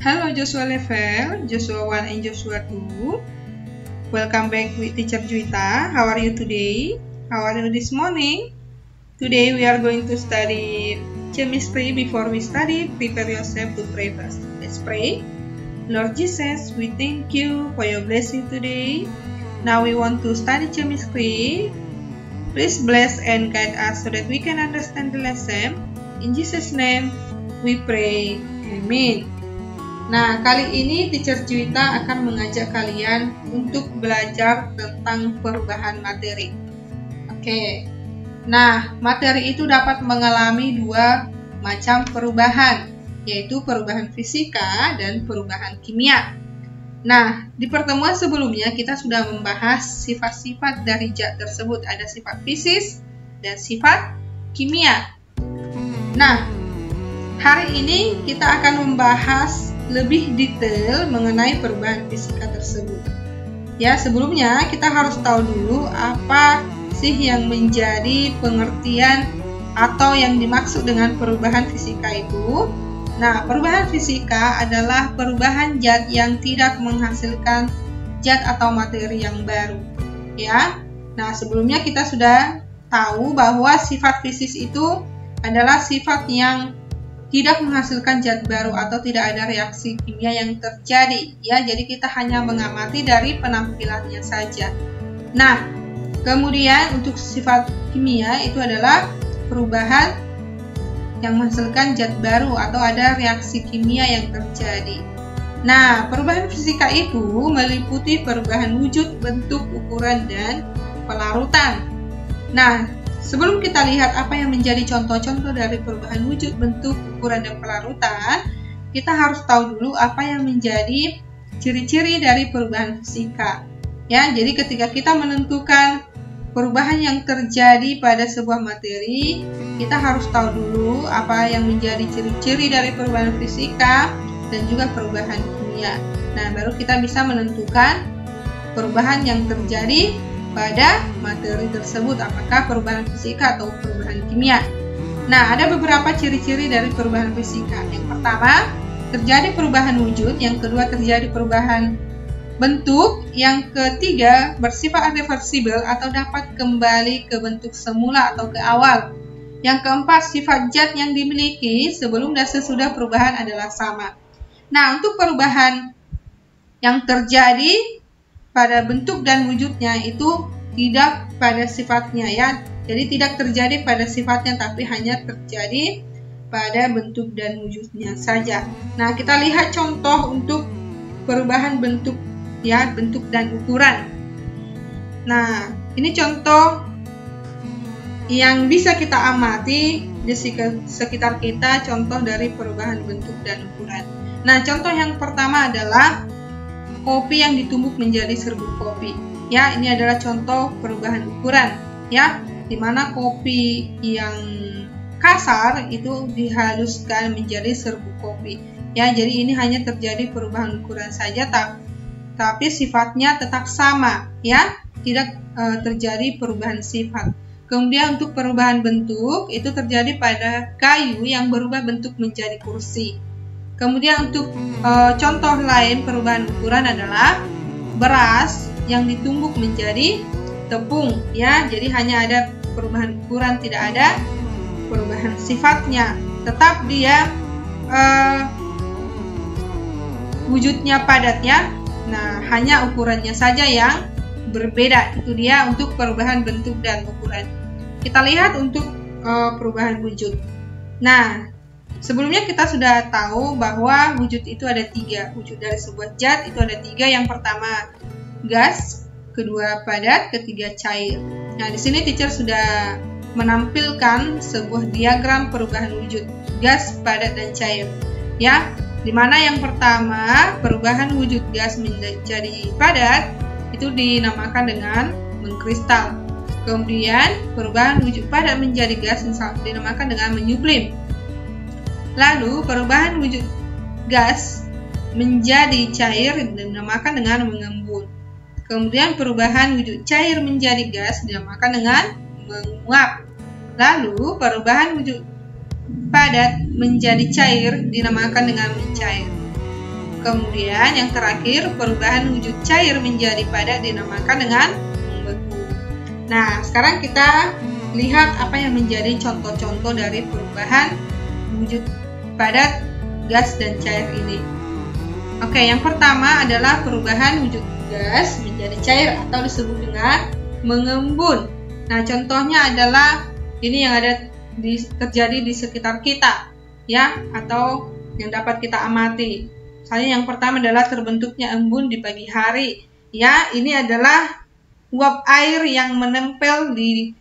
Hello Joshua level, Joshua 1 and Joshua 2. Welcome back with Teacher Juwita. How are you today? How are you this morning? Today we are going to study chemistry. Before we study, prepare yourself to pray first. Let's pray. Lord Jesus, we thank you for your blessing today. Now we want to study chemistry. Please bless and guide us so that we can understand the lesson. In Jesus' name we pray. Amen. Nah, kali ini Teacher Juwita akan mengajak kalian untuk belajar tentang perubahan materi. Oke. Nah, materi itu dapat mengalami dua macam perubahan, yaitu perubahan fisika dan perubahan kimia. Nah, di pertemuan sebelumnya kita sudah membahas sifat-sifat dari zat tersebut. Ada sifat fisis dan sifat kimia. Nah, hari ini kita akan membahas lebih detail mengenai perubahan fisika tersebut. Ya, sebelumnya kita harus tahu dulu apa sih yang menjadi pengertian atau yang dimaksud dengan perubahan fisika itu. Nah, perubahan fisika adalah perubahan zat yang tidak menghasilkan zat atau materi yang baru. Ya. Nah, sebelumnya kita sudah tahu bahwa sifat fisis itu adalah sifat yang tidak menghasilkan zat baru atau tidak ada reaksi kimia yang terjadi. Ya, jadi kita hanya mengamati dari penampilannya saja. Nah, kemudian untuk sifat kimia itu adalah perubahan yang menghasilkan zat baru atau ada reaksi kimia yang terjadi. Nah, perubahan fisika itu meliputi perubahan wujud, bentuk, ukuran, dan pelarutan. Nah, sebelum kita lihat apa yang menjadi contoh-contoh dari perubahan wujud, bentuk, ukuran, dan pelarutan, kita harus tahu dulu apa yang menjadi ciri-ciri dari perubahan fisika. Ya, jadi ketika kita menentukan perubahan yang terjadi pada sebuah materi, kita harus tahu dulu apa yang menjadi ciri-ciri dari perubahan fisika dan juga perubahan kimia. Nah, baru kita bisa menentukan perubahan yang terjadi pada materi tersebut, apakah perubahan fisika atau perubahan kimia. Nah, ada beberapa ciri-ciri dari perubahan fisika. Yang pertama, terjadi perubahan wujud. Yang kedua, terjadi perubahan bentuk. Yang ketiga, bersifat irreversibel atau dapat kembali ke bentuk semula atau ke awal. Yang keempat, sifat zat yang dimiliki sebelum dan sesudah perubahan adalah sama. Nah, untuk perubahan yang terjadi pada bentuk dan wujudnya itu tidak pada sifatnya, ya. Jadi tidak terjadi pada sifatnya, tapi hanya terjadi pada bentuk dan wujudnya saja. Nah, kita lihat contoh untuk perubahan bentuk, ya, bentuk dan ukuran. Nah, ini contoh yang bisa kita amati di sekitar kita, contoh dari perubahan bentuk dan ukuran. Nah, contoh yang pertama adalah kopi yang ditumbuk menjadi serbuk kopi. Ya, ini adalah contoh perubahan ukuran, ya, di mana kopi yang kasar itu dihaluskan menjadi serbuk kopi. Ya, jadi ini hanya terjadi perubahan ukuran saja, tapi sifatnya tetap sama, ya, tidak terjadi perubahan sifat. Kemudian untuk perubahan bentuk itu terjadi pada kayu yang berubah bentuk menjadi kursi. Kemudian untuk contoh lain perubahan ukuran adalah beras yang ditumbuk menjadi tepung, ya. Jadi hanya ada perubahan ukuran, tidak ada perubahan sifatnya. Tetap dia wujudnya padat, ya. Nah, hanya ukurannya saja yang berbeda. Itu dia untuk perubahan bentuk dan ukuran. Kita lihat untuk perubahan wujud. Nah, sebelumnya kita sudah tahu bahwa wujud itu ada tiga. Wujud dari sebuah zat itu ada tiga. Yang pertama gas, kedua padat, ketiga cair. Nah, di sini teacher sudah menampilkan sebuah diagram perubahan wujud gas, padat, dan cair. Ya, di mana yang pertama perubahan wujud gas menjadi padat itu dinamakan dengan mengkristal. Kemudian perubahan wujud padat menjadi gas dinamakan dengan menyublim. Lalu perubahan wujud gas menjadi cair dinamakan dengan mengembun. Kemudian perubahan wujud cair menjadi gas dinamakan dengan menguap. Lalu perubahan wujud padat menjadi cair dinamakan dengan mencair. Kemudian yang terakhir, perubahan wujud cair menjadi padat dinamakan dengan membeku. Nah, sekarang kita lihat apa yang menjadi contoh-contoh dari perubahan wujud padat, gas, dan cair ini. Oke, yang pertama adalah perubahan wujud gas menjadi cair atau disebut dengan mengembun. Nah, contohnya adalah ini yang ada terjadi di sekitar kita, ya, atau yang dapat kita amati. Misalnya yang pertama adalah terbentuknya embun di pagi hari. Ya, ini adalah uap air yang menempel di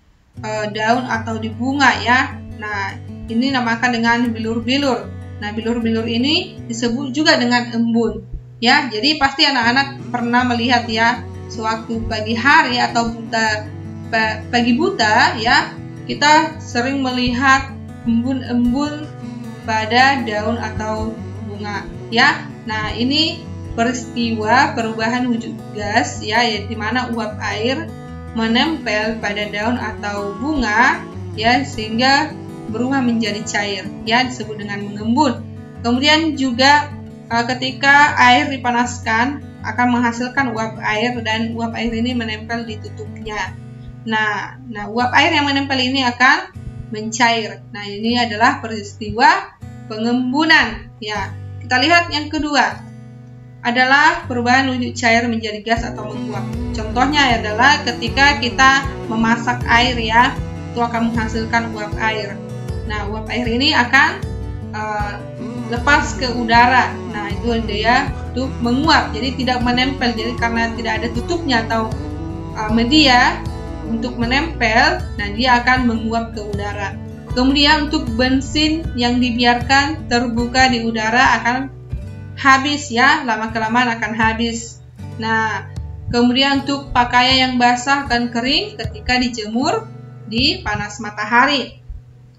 daun atau di bunga, ya. Nah, ini namakan dengan bilur-bilur. Nah, bilur-bilur ini disebut juga dengan embun. Ya, jadi pasti anak-anak pernah melihat, ya, sewaktu pagi hari atau pagi buta, ya, kita sering melihat embun-embun pada daun atau bunga, ya. Nah, ini peristiwa perubahan wujud gas, ya, di mana uap air menempel pada daun atau bunga, ya, sehingga berubah menjadi cair, ya, disebut dengan mengembun. Kemudian juga ketika air dipanaskan akan menghasilkan uap air dan uap air ini menempel di tutupnya. Nah, uap air yang menempel ini akan mencair. Nah, ini adalah peristiwa pengembunan, ya. Kita lihat yang kedua adalah perubahan wujud cair menjadi gas atau menguap. Contohnya adalah ketika kita memasak air, ya, itu akan menghasilkan uap air. Nah, uap air ini akan lepas ke udara. Nah, itu dia untuk menguap. Jadi tidak menempel. Jadi karena tidak ada tutupnya atau media untuk menempel, nah dia akan menguap ke udara. Kemudian untuk bensin yang dibiarkan terbuka di udara akan habis, ya, lama-kelamaan akan habis. Nah, kemudian untuk pakaian yang basah akan kering ketika dijemur di panas matahari.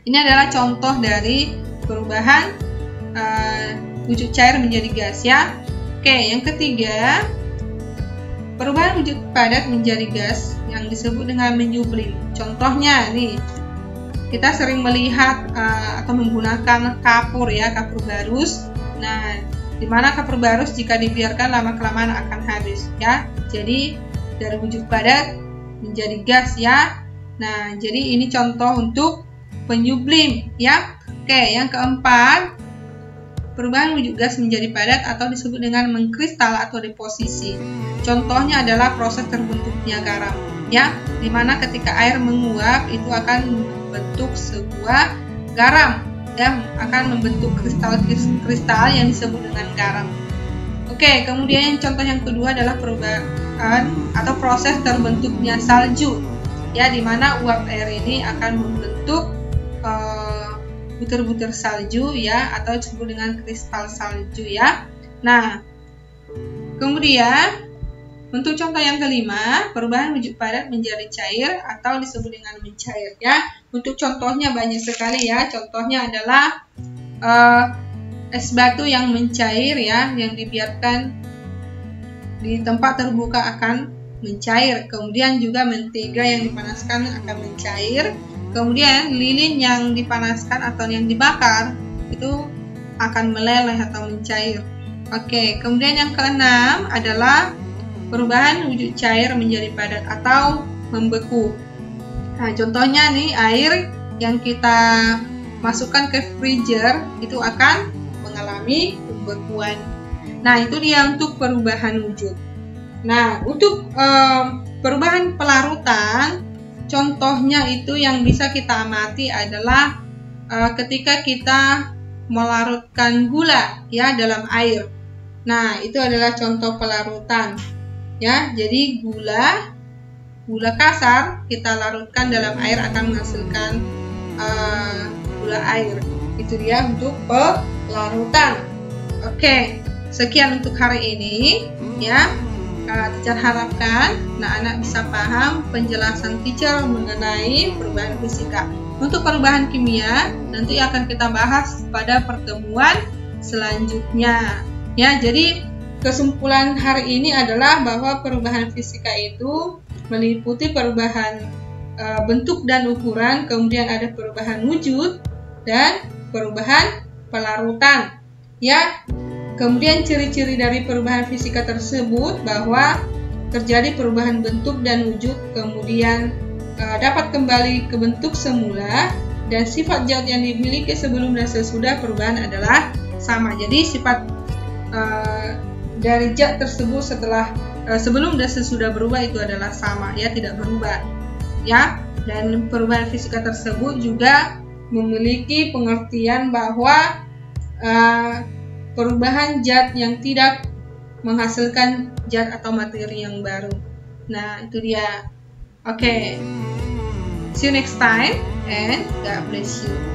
Ini adalah contoh dari perubahan wujud cair menjadi gas, ya. Oke, yang ketiga, perubahan wujud padat menjadi gas yang disebut dengan menyublim. Contohnya nih, kita sering melihat atau menggunakan kapur, ya, kapur barus. Nah, di mana kapur barus jika dibiarkan lama-kelamaan akan habis, ya. Jadi dari wujud padat menjadi gas, ya. Nah, jadi ini contoh untuk penyublim, ya. Oke, yang keempat, perubahan wujud gas menjadi padat atau disebut dengan mengkristal atau deposisi. Contohnya adalah proses terbentuknya garam, ya, di mana ketika air menguap itu akan membentuk sebuah garam, ya, akan membentuk kristal-kristal yang disebut dengan garam. Oke, kemudian contoh yang kedua adalah perubahan atau proses terbentuknya salju, ya, di mana uap air ini akan membentuk butir-butir salju, ya, atau disebut dengan kristal salju, ya. Nah, kemudian untuk contoh yang kelima, perubahan wujud padat menjadi cair atau disebut dengan mencair, ya. Untuk contohnya banyak sekali, ya. Contohnya adalah es batu yang mencair, ya, yang dibiarkan di tempat terbuka akan mencair. Kemudian juga mentega yang dipanaskan akan mencair. Kemudian lilin yang dipanaskan atau yang dibakar itu akan meleleh atau mencair. Oke, kemudian yang keenam adalah perubahan wujud cair menjadi padat atau membeku. Nah, contohnya nih, air yang kita masukkan ke freezer itu akan mengalami pembekuan. Nah, itu dia untuk perubahan wujud. Nah, untuk perubahan pelarutan, contohnya itu yang bisa kita amati adalah ketika kita melarutkan gula, ya, dalam air. Nah, itu adalah contoh pelarutan, ya. Jadi gula kasar kita larutkan dalam air akan menghasilkan gula air. Itu dia untuk pelarutan. Oke, sekian untuk hari ini, ya. Teacher harapkan anak-anak bisa paham penjelasan teacher mengenai perubahan fisika. Untuk perubahan kimia nanti akan kita bahas pada pertemuan selanjutnya. Ya, jadi kesimpulan hari ini adalah bahwa perubahan fisika itu meliputi perubahan bentuk dan ukuran, kemudian ada perubahan wujud dan perubahan pelarutan. Ya, Kemudian ciri-ciri dari perubahan fisika tersebut bahwa terjadi perubahan bentuk dan wujud, kemudian dapat kembali ke bentuk semula, dan sifat zat yang dimiliki sebelum dan sesudah perubahan adalah sama. Jadi sifat dari zat tersebut setelah sebelum dan sesudah berubah itu adalah sama, ya, tidak berubah, ya. Dan perubahan fisika tersebut juga memiliki pengertian bahwa perubahan zat yang tidak menghasilkan zat atau materi yang baru. Nah, itu dia. Oke. See you next time and God bless you.